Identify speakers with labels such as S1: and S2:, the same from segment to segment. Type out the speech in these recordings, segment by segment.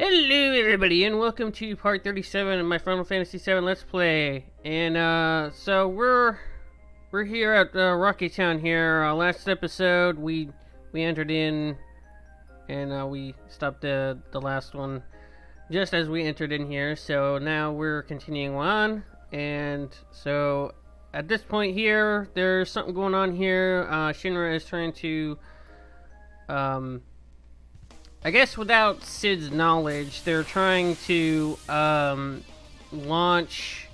S1: Hello everybody and welcome to part 37 of my Final Fantasy VII Let's Play. And so we're here at Rocky Town here. Last episode we entered in and we stopped the last one just as we entered in here. So now we're continuing on, and so at this point here there's something going on here. Shinra is trying to I guess without Cid's knowledge, they're trying to launch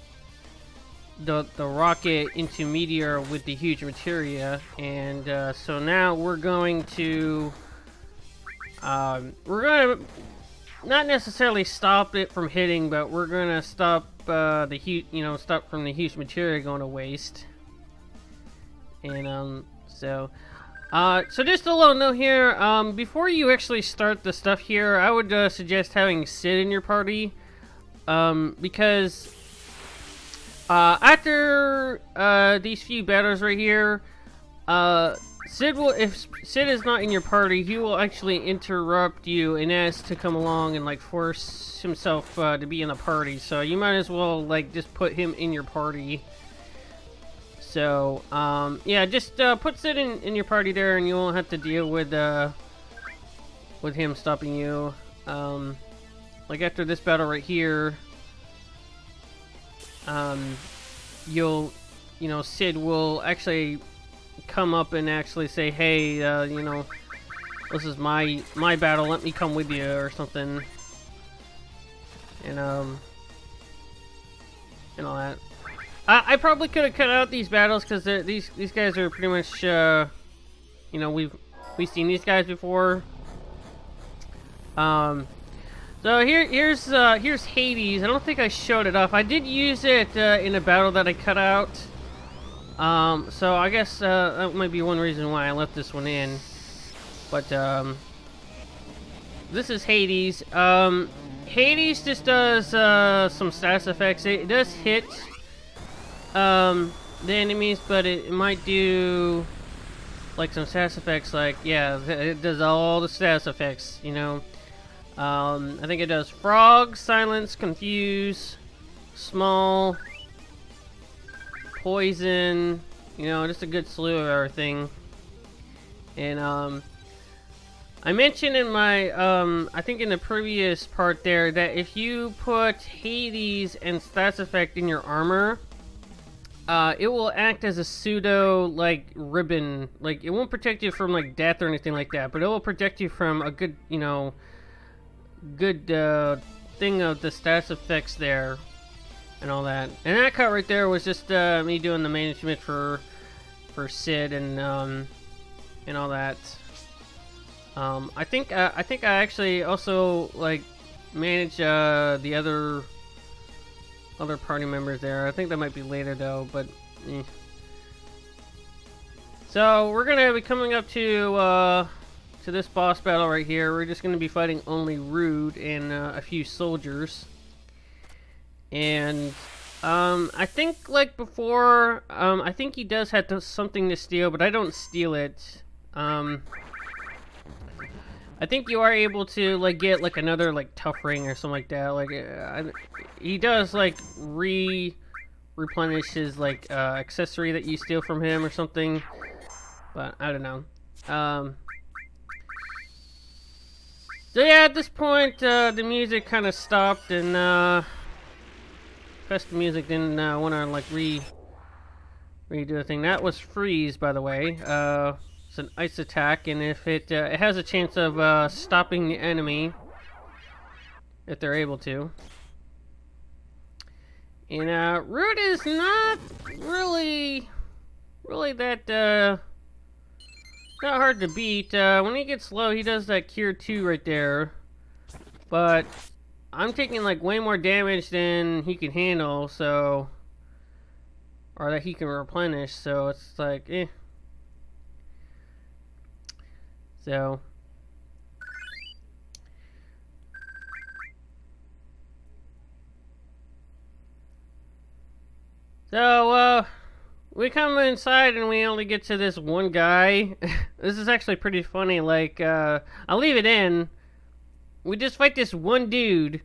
S1: the rocket into Meteor with the Huge Materia, and so now we're going to not necessarily stop it from hitting, but we're gonna stop stop from the Huge Materia going to waste. And so just a little note here, before you actually start the stuff here, I would suggest having Cid in your party, because after these few battles right here, if Cid is not in your party, he will actually interrupt you and ask to come along and like force himself to be in the party, so you might as well like just put him in your party. So, yeah, just put Cid in your party there, and you won't have to deal with him stopping you. Like after this battle right here, Cid will actually come up and actually say, hey, this is my battle, let me come with you, or something. And all that. I probably could have cut out these battles because these guys are pretty much, we've seen these guys before. So here's Hades. I don't think I showed it off. I did use it in a battle that I cut out. So I guess that might be one reason why I left this one in. But this is Hades. Hades just does some status effects. It does hit the enemies, but it might do like some status effects, like, yeah, it does all the status effects, I think it does frog, silence, confuse, small, poison, just a good slew of everything. And I mentioned in my I think in the previous part there that if you put Hades and status effect in your armor, it will act as a pseudo, like, ribbon. Like, it won't protect you from, like, death or anything like that, but it will protect you from a good, thing of the status effects there and all that. And that cut right there was just me doing the management for Cid and all that. I think I actually also, like, manage the other party members there. I think that might be later though, but So we're gonna be coming up to this boss battle right here. We're just gonna be fighting only Rude and a few soldiers. And I think, like before, I think he does have something to steal, but I don't steal it. I think you are able to, like, get, like, another, like, tough ring or something like that. Like, he does, like, replenish his, like, accessory that you steal from him or something. But, I don't know. So, yeah, at this point, the music kind of stopped, and, custom music didn't, want to, like, redo the thing. That was freeze, by the way. It's an ice attack, and if it has a chance of stopping the enemy if they're able to. And Root is not really that not hard to beat. When he gets low, he does that Cure 2 right there, but I'm taking like way more damage than he can handle, so, or that he can replenish. So it's like, eh. So we come inside and we only get to this one guy. This is actually pretty funny. Like, I'll leave it in we just fight this one dude,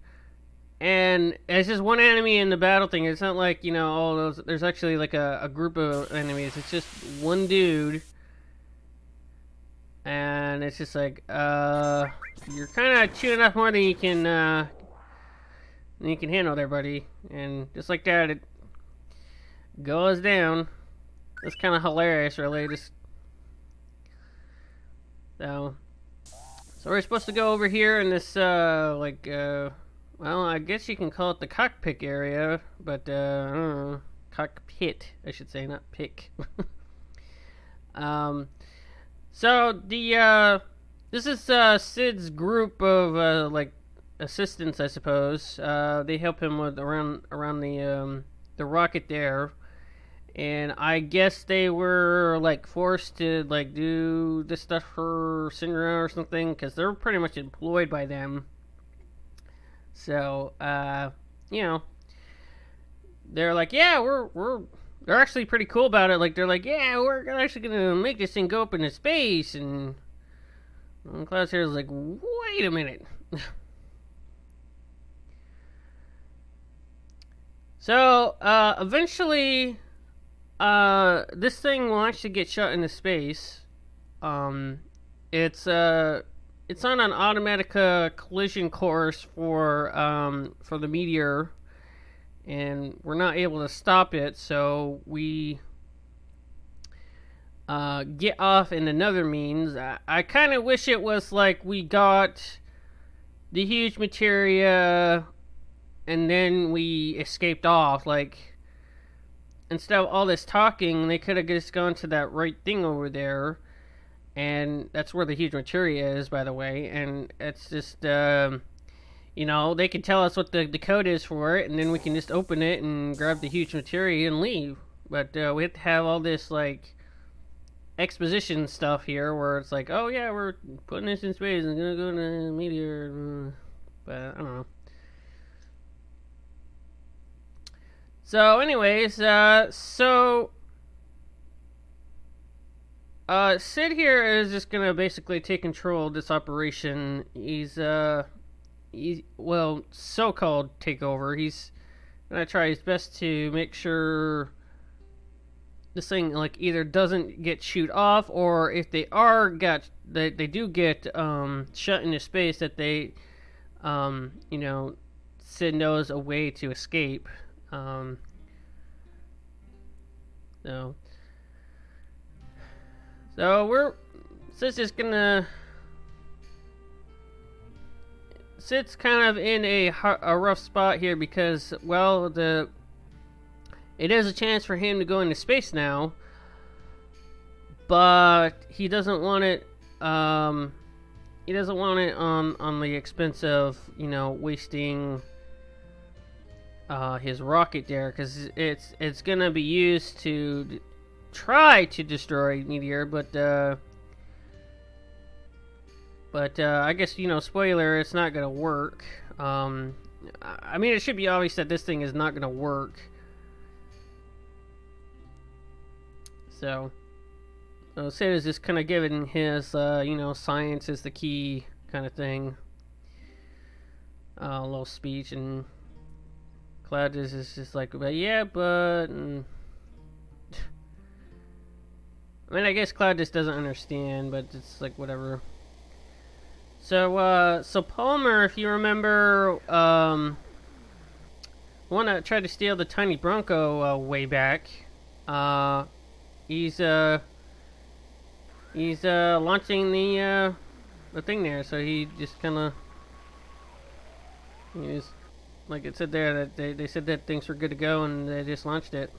S1: and it's just one enemy in the battle thing. It's not like, you know, all those. There's actually like a group of enemies. It's just one dude, and it's just like, you're kind of chewing off more than you can handle there, buddy. And just like that, it goes down. It's kind of hilarious, really. Just so we're supposed to go over here in this well, I guess you can call it the cockpit area, but I don't know, cockpit, I should say, not pick. So the this is Sid's group of like assistants, I suppose. They help him with around the rocket there. And I guess they were like forced to like do this stuff for Shinra or something, because they're pretty much employed by them. So, you know, they're like, yeah, they're actually pretty cool about it. Like, they're like, yeah, we're actually gonna make this thing go up into space. And Cloud here is like, wait a minute. So, eventually, this thing will actually get shot into space. It's on an automatic collision course for the Meteor, and we're not able to stop it. So we get off in another means. I kind of wish it was like we got the Huge Materia, and then we escaped off. Like, instead of all this talking, they could have just gone to that right thing over there. And that's where the Huge Materia is, by the way. And it's just, you know, they can tell us what the code is for it, and then we can just open it and grab the Huge Materia and leave. But we have to have all this, like, exposition stuff here where it's like, oh yeah, we're putting this in space and gonna go to the Meteor. But I don't know. So, anyways, Sid here is just gonna basically take control of this operation. He's well, so-called takeover. He's gonna try his best to make sure this thing, like, either doesn't get shoot off, or if they do get shut into space, that they, you know, Sid knows a way to escape. So Sid's kind of in a rough spot here because, well, it is a chance for him to go into space now, but he doesn't want it. He doesn't want it on the expense of, you know, wasting his rocket there, because it's gonna be used to try to destroy Meteor, but I guess, you know, spoiler, it's not gonna work. I mean, it should be obvious that this thing is not gonna work. So Sid is just kind of giving his, you know, science is the key kind of thing. A little speech, and Cloud is just like, but yeah, but... And I mean, I guess Cloud just doesn't understand, but it's like, whatever. So Palmer, if you remember, one that tried to steal the tiny Bronco way back, he's launching the thing there, so he just kind of, like it said there, that they said that things were good to go, and they just launched it.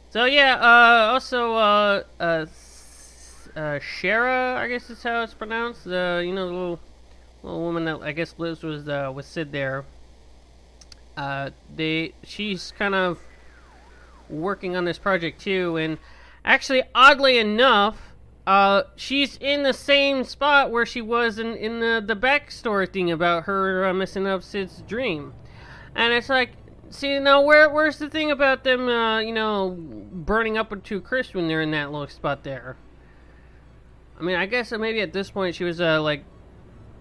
S1: So yeah, also Shara, I guess is how it's pronounced. You know, the little woman that I guess lives with Sid there. She's kind of working on this project too, and actually, oddly enough, she's in the same spot where she was in the backstory thing about her messing up Sid's dream, and it's like, see, now where's the thing about them, you know, burning up into a crisp when they're in that little spot there? I mean, I guess maybe at this point she was like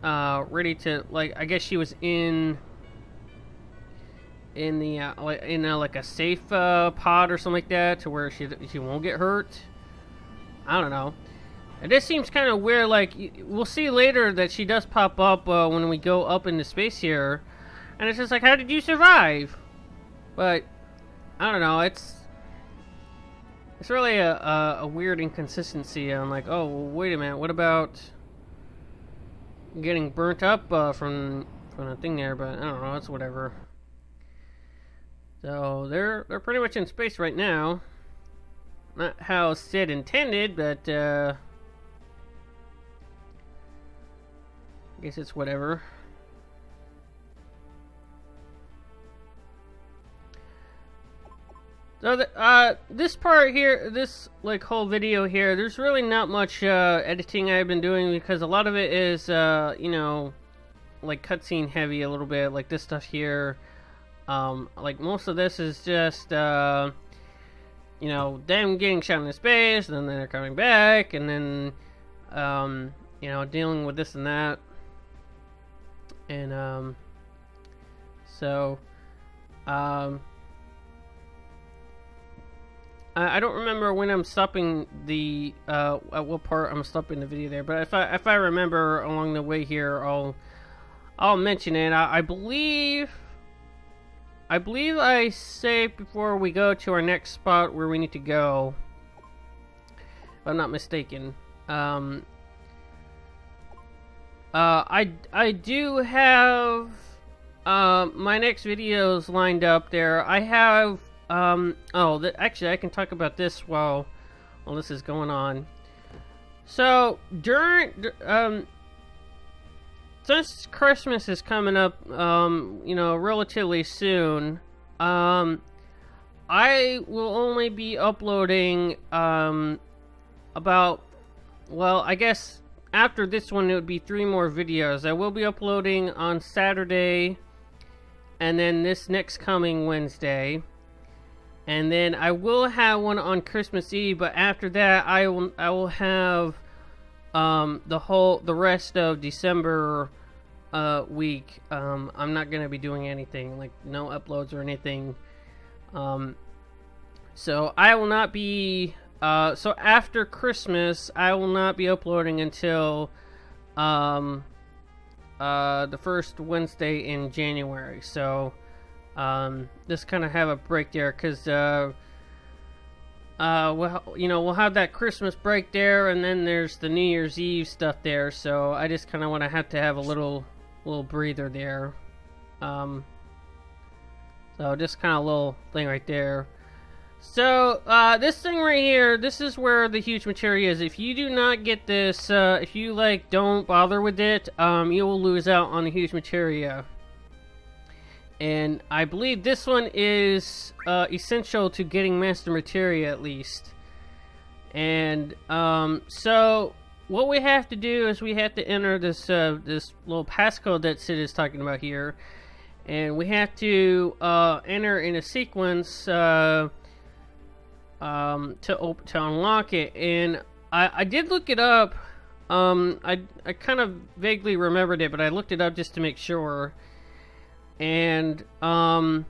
S1: ready to, like, I guess she was in the like a safe pod or something like that, to where she won't get hurt. I don't know. It just seems kind of weird. Like, we'll see later that she does pop up when we go up into space here, and it's just like, how did you survive? But I don't know. It's really a weird inconsistency. I'm like, oh, well, wait a minute. What about getting burnt up from the thing there? But I don't know. It's whatever. So they're pretty much in space right now. Not how Sid intended, but I guess it's whatever. So this part here, this like whole video here, there's really not much editing I've been doing, because a lot of it is you know, like cutscene heavy a little bit, like this stuff here. Like most of this is just you know, them getting shot into space, and then they're coming back, and then you know, dealing with this and that. And so I don't remember when I'm stopping the at what part I'm stopping the video there, but if I remember along the way here, I'll mention it. I believe I saved before we go to our next spot where we need to go, if I'm not mistaken. I do have my next videos lined up there. I have actually I can talk about this while this is going on. So since Christmas is coming up, you know, relatively soon, I will only be uploading about, well, I guess after this one it would be 3 more videos. I will be uploading on Saturday, and then this next coming Wednesday, and then I will have one on Christmas Eve. But after that, I will have the rest of December week. I'm not gonna be doing anything, like no uploads or anything. So I will not be so after Christmas I will not be uploading until the first Wednesday in January. So just kind of have a break there, because well, you know, we'll have that Christmas break there, and then there's the New Year's Eve stuff there. So I just kind of want to have a little breather there. So just kind of a little thing right there. So this thing right here, this is where the Huge Materia is. If you do not get this, if you like don't bother with it, you will lose out on the Huge Materia. And I believe this one is essential to getting Master Materia, at least. And so what we have to do is we have to enter this this little passcode that Sid is talking about here, and we have to enter in a sequence to unlock it. And I did look it up. I kind of vaguely remembered it, but I looked it up just to make sure. And I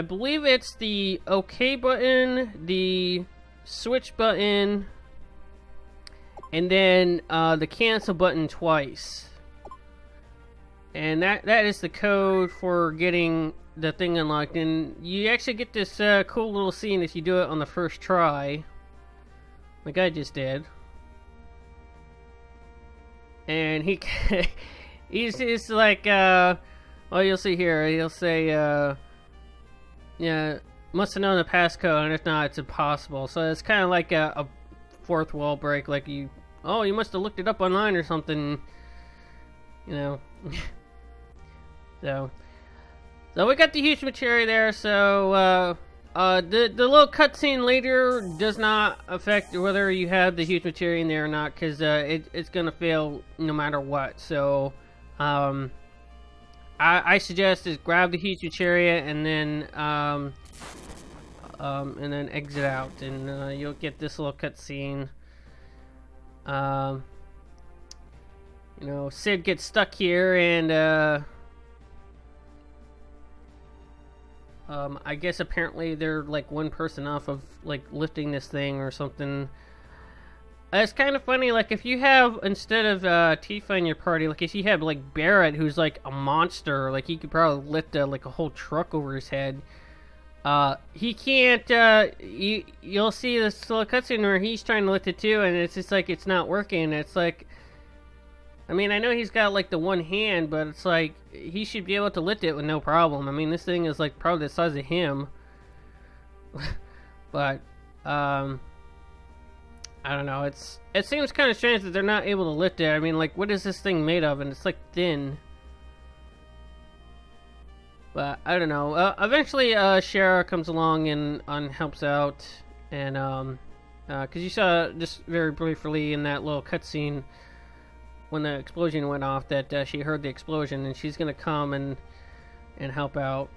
S1: believe it's the OK button, the switch button, and then the cancel button twice. And that is the code for getting the thing unlocked. And you actually get this cool little scene if you do it on the first try, like I just did. And he's just like, well, you'll see here, he'll say, yeah, must have known the passcode, and if not, it's impossible. So it's kind of like a fourth wall break, like you must have looked it up online or something, you know. So we got the Huge Materia there. So the little cutscene later does not affect whether you have the Huge Materia in there or not, because it's gonna fail no matter what. So I suggest is grab the Huge Materia and then exit out, and you'll get this little cutscene Um, Sid gets stuck here, and I guess apparently they're like one person off of like lifting this thing or something. It's kind of funny, like if you have, instead of Tifa in your party, like if you have like Barrett, who's like a monster, like he could probably lift like a whole truck over his head. He can't. You'll see this little cutscene where he's trying to lift it too, and it's just like it's not working. It's like, I mean, I know he's got like the one hand, but it's like he should be able to lift it with no problem. I mean, this thing is like probably the size of him. But I don't know. It seems kind of strange that they're not able to lift it. I mean, like, what is this thing made of? And it's like thin. But I don't know. Eventually, Shara comes along and helps out, and because you saw just very briefly in that little cutscene when the explosion went off that she heard the explosion, and she's gonna come and help out.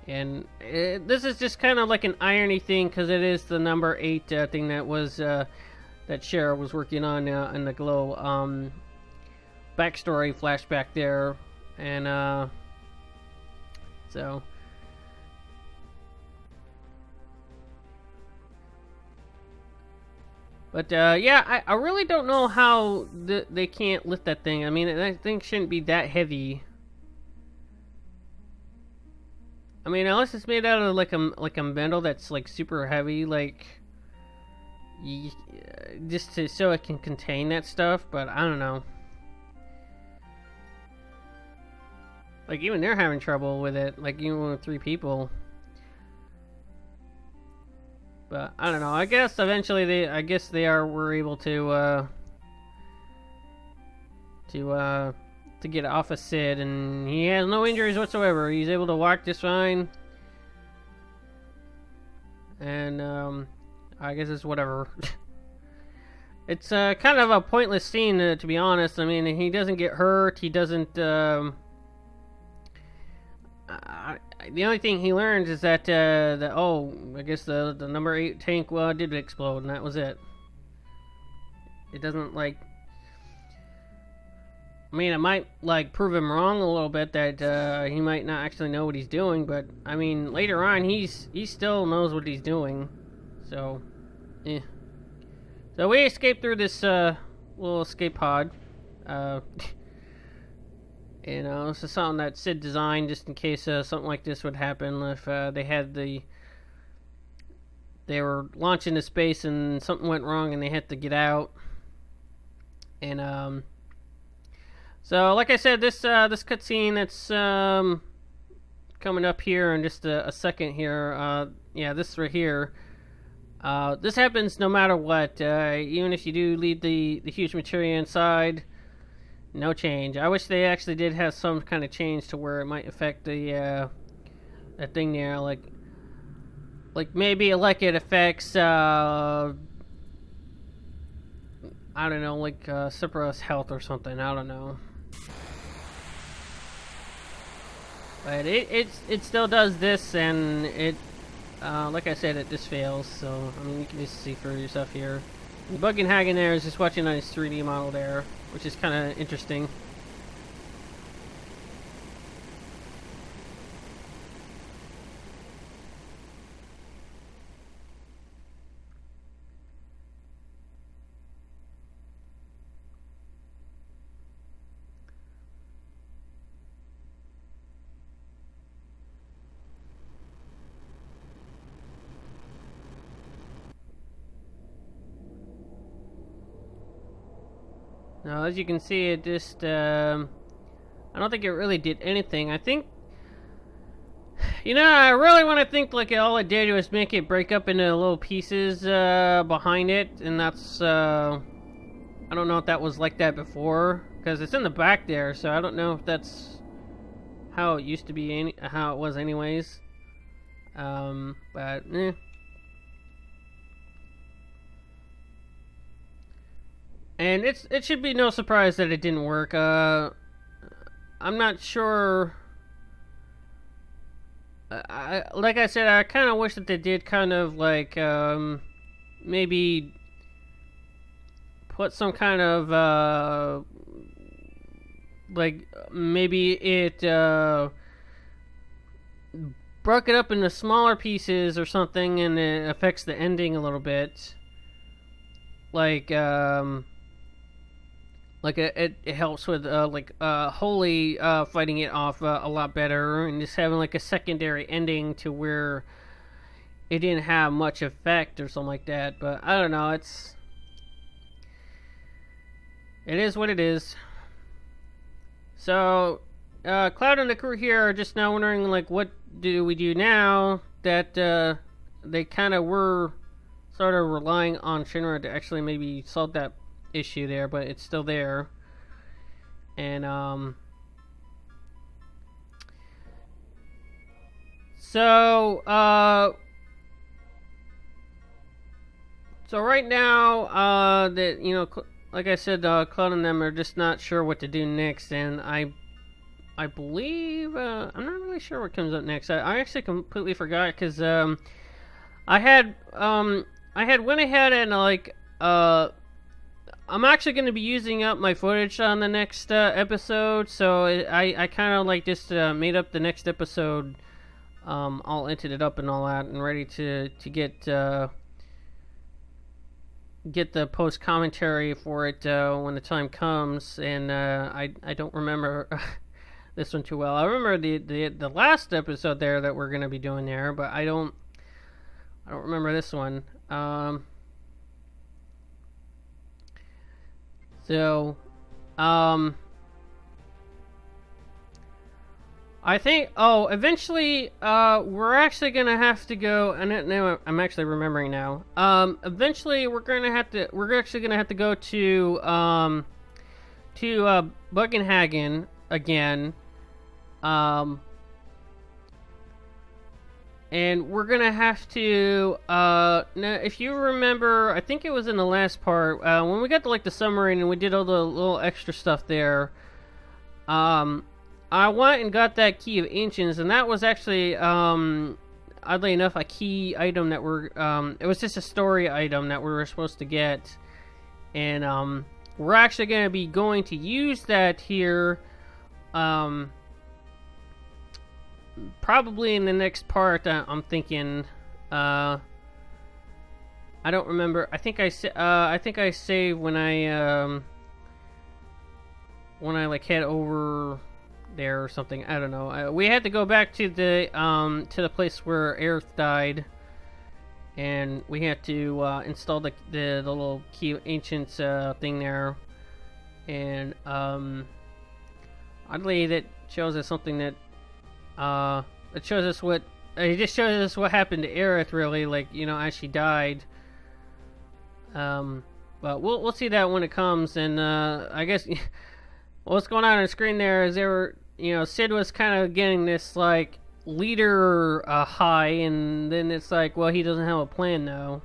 S1: And this is just kind of like an irony thing, because it is the number 8 thing that was that Shara was working on in the Glow backstory flashback there, and so. But yeah, I really don't know how they can't lift that thing. I mean, that thing shouldn't be that heavy. I mean, unless it's made out of like a metal that's like super heavy, like just so it can contain that stuff. But I don't know. Like even they're having trouble with it. Like even with 3 people. But I don't know. I guess eventually were able to get off of Sid, and he has no injuries whatsoever. He's able to walk just fine. And I guess it's whatever. It's kind of a pointless scene, to be honest. I mean, he doesn't get hurt. He doesn't. The only thing he learns is that I guess the number 8 tank did explode, and that was it. It doesn't like. I mean, it might like prove him wrong a little bit that he might not actually know what he's doing, but I mean, later on he still knows what he's doing. So, yeah. So we escaped through this little escape pod. This is something that Sid designed just in case something like this would happen if they were launching to space and something went wrong and they had to get out. And so like I said, this cutscene that's coming up here in just a second here. Yeah, this right here. This happens no matter what. Even if you do leave the Huge Materia inside. No change. I wish they actually did have some kind of change to where it might affect the that thing there, like maybe like it affects I don't know, like Cypra's health or something. I don't know. But it still does this, and it like I said, it just fails. So I mean, you can just see for yourself here. The Buggenhagen there is just watching on his 3D model there, which is kind of interesting. Now, as you can see, it just, I don't think it really did anything. I think, I really want to think like all it did was make it break up into little pieces behind it, and that's, I don't know if that was like that before, because it's in the back there, so I don't know if that's how it used to be, how it was anyways. But, eh. And it should be no surprise that it didn't work. I'm not sure. Like I said, I kind of wish that they did kind of like maybe put some kind of like maybe it broke it up into smaller pieces or something, and it affects the ending a little bit. Like it helps with Holy fighting it off a lot better, and just having like a secondary ending to where it didn't have much effect or something like that. But I don't know, it is what it is. So Cloud and the crew here are just now wondering, like, what do we do now that they kind of were sort of relying on Shinra to actually maybe solve that issue there, but it's still there. And so right now that, you know, like I said, Cloud and them are just not sure what to do next, and I believe I'm not really sure what comes up next. I actually completely forgot, because I had went ahead and like I'm actually going to be using up my footage on the next episode, so I kind of like just made up the next episode, all edited it up and all that, and ready to get the post commentary for it when the time comes. And I don't remember this one too well. I remember the last episode there that we're going to be doing there, but I don't remember this one. So, I think, eventually, we're actually gonna have to go, and now I'm actually remembering now. Eventually we're actually gonna have to go to Bugenhagen again. And we're gonna have to, now, if you remember, I think it was in the last part, when we got to, like, the submarine and we did all the little extra stuff there, I went and got that Key of Ancients, and that was actually, oddly enough, a key item that it was just a story item that we were supposed to get, and, we're actually gonna be going to use that here, probably in the next part. I'm thinking. I don't remember. I think I saved when I like head over there or something. I don't know. We had to go back to the place where Aerith died, and we had to install the little Key of Ancients thing there, and oddly that shows us something that. It shows us it just shows us what happened to Aerith, really, like, you know, as she died. But we'll see that when it comes, and I guess what's going on the screen there is Sid was kind of getting this like leader high, and then it's like, well, he doesn't have a plan now,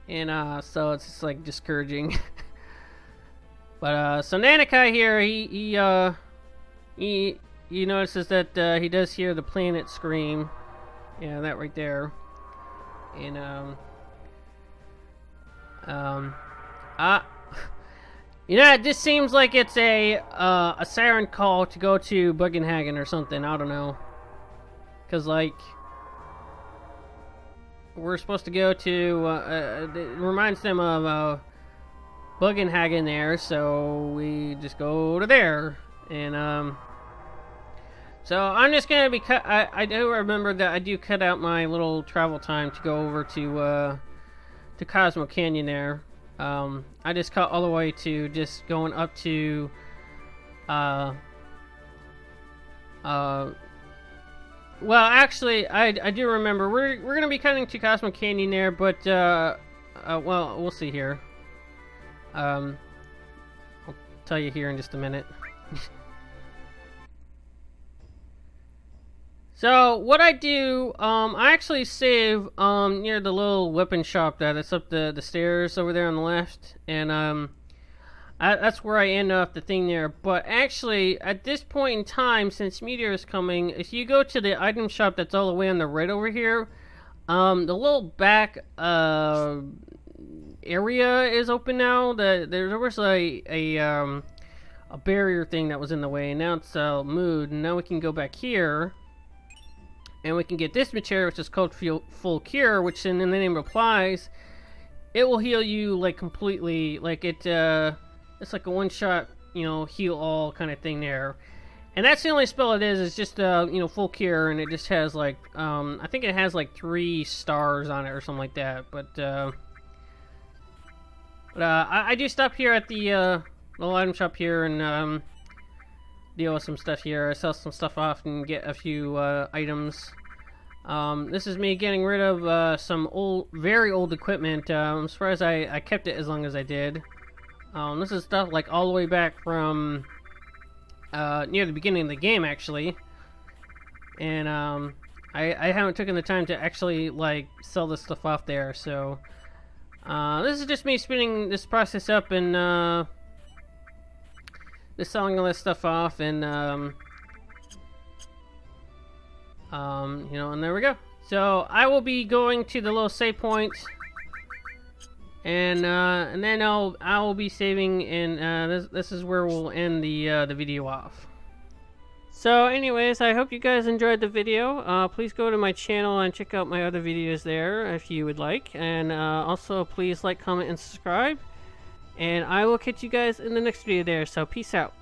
S1: and so it's just like discouraging. But so Nanakai here, he notices that he does hear the planet scream. Yeah, that right there. And it just seems like it's a siren call to go to Bugenhagen or something. I don't know, cause like we're supposed to go to. It reminds them of Bugenhagen there, so we just go to there, and So I'm just gonna be I do remember that I do cut out my little travel time to go over to Cosmo Canyon there. I just cut all the way to just going up to well, actually I do remember we're gonna be cutting to Cosmo Canyon there, but well, we'll see here. I'll tell you here in just a minute. So what I do, I actually save near the little weapon shop that's up the stairs over there on the left, and that's where I end up the thing there. But actually, at this point in time, since Meteor is coming, if you go to the item shop that's all the way on the right over here, the little back area is open now. There was a barrier thing that was in the way, and now it's moved. And now we can go back here, and we can get this material, which is called full cure, which in the name applies, it will heal you like completely. Like it's like a one-shot, you know, heal all kind of thing there. And that's the only spell it is. It's just you know, full cure, and it just has like I think it has like 3 stars on it or something like that. But I do stop here at the little item shop here and deal with some stuff here. I sell some stuff off and get a few items. This is me getting rid of some very old equipment. I'm surprised I kept it as long as I did. This is stuff like all the way back from near the beginning of the game, actually. And I haven't taken the time to actually like sell this stuff off there. So this is just me speeding this process up and just selling all this stuff off, and you know, and there we go. So I will be going to the little save point, and then I'll be saving, and this is where we'll end the video off. So anyways, I hope you guys enjoyed the video. Please go to my channel and check out my other videos there if you would like, and also please like, comment, and subscribe. And I will catch you guys in the next video there, so peace out.